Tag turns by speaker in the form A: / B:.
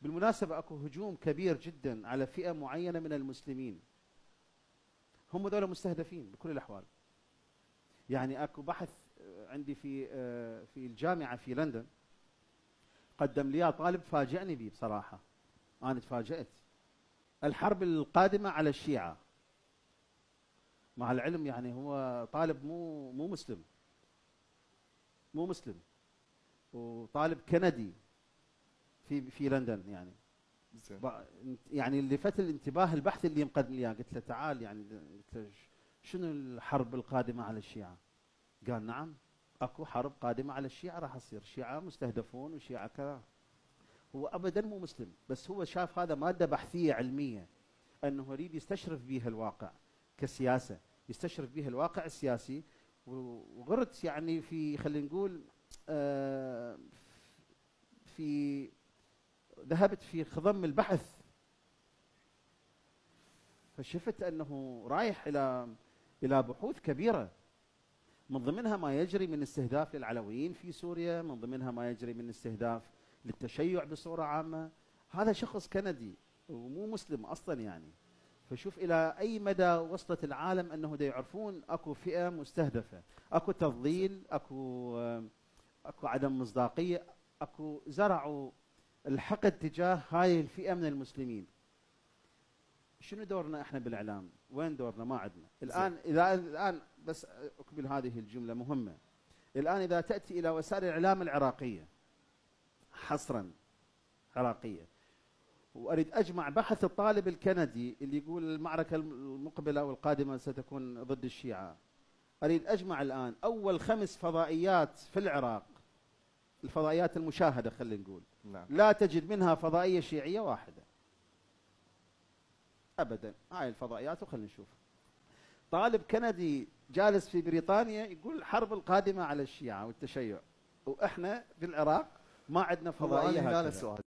A: بالمناسبة اكو هجوم كبير جدا على فئة معينة من المسلمين، هم ذولا مستهدفين بكل الأحوال. يعني اكو بحث عندي في الجامعة في لندن، قدم لي طالب فاجأني به بصراحة، أنا تفاجأت. الحرب القادمة على الشيعة، مع العلم يعني هو طالب مو مسلم، مو مسلم، وطالب كندي في لندن يعني.
B: زين.
A: يعني اللي لفت الانتباه البحث اللي مقدم لي إياه. قلت له تعال، يعني قلت له شنو الحرب القادمة على الشيعة؟ قال نعم اكو حرب قادمة على الشيعة، راح تصير الشيعة مستهدفون وشيعة كذا. هو ابدا مو مسلم، بس هو شاف هذا مادة بحثية علمية، انه يريد يستشرف بها الواقع كسياسة، يستشرف بها الواقع السياسي. وغرت يعني في، خلينا نقول في ذهبت في خضم البحث، فشفت انه رايح الى بحوث كبيره، من ضمنها ما يجري من استهداف للعلويين في سوريا، من ضمنها ما يجري من استهداف للتشيع بصوره عامه. هذا شخص كندي ومو مسلم اصلا يعني. فشوف الى اي مدى وصلت العالم انه دا يعرفون اكو فئه مستهدفه، اكو تضليل، اكو عدم مصداقيه، اكو زرعوا الحقد تجاه هاي الفئه من المسلمين. شنو دورنا احنا بالاعلام؟ وين دورنا؟ ما عندنا الان. الان بس اكمل هذه الجمله مهمه. الان اذا تاتي الى وسائل الاعلام العراقيه، حصرا عراقيه، واريد اجمع بحث الطالب الكندي اللي يقول المعركه المقبله والقادمه ستكون ضد الشيعه، اريد اجمع الان اول 5 فضائيات في العراق، الفضائيات المشاهده خلينا نقول،
B: نعم.
A: لا تجد منها فضائيه شيعيه واحده ابدا. هاي الفضائيات وخلينا نشوف. طالب كندي جالس في بريطانيا يقول الحرب القادمه على الشيعه والتشيع، واحنا في العراق ما عندنا فضائيه
B: هذا
A: هكذا.
B: السؤال.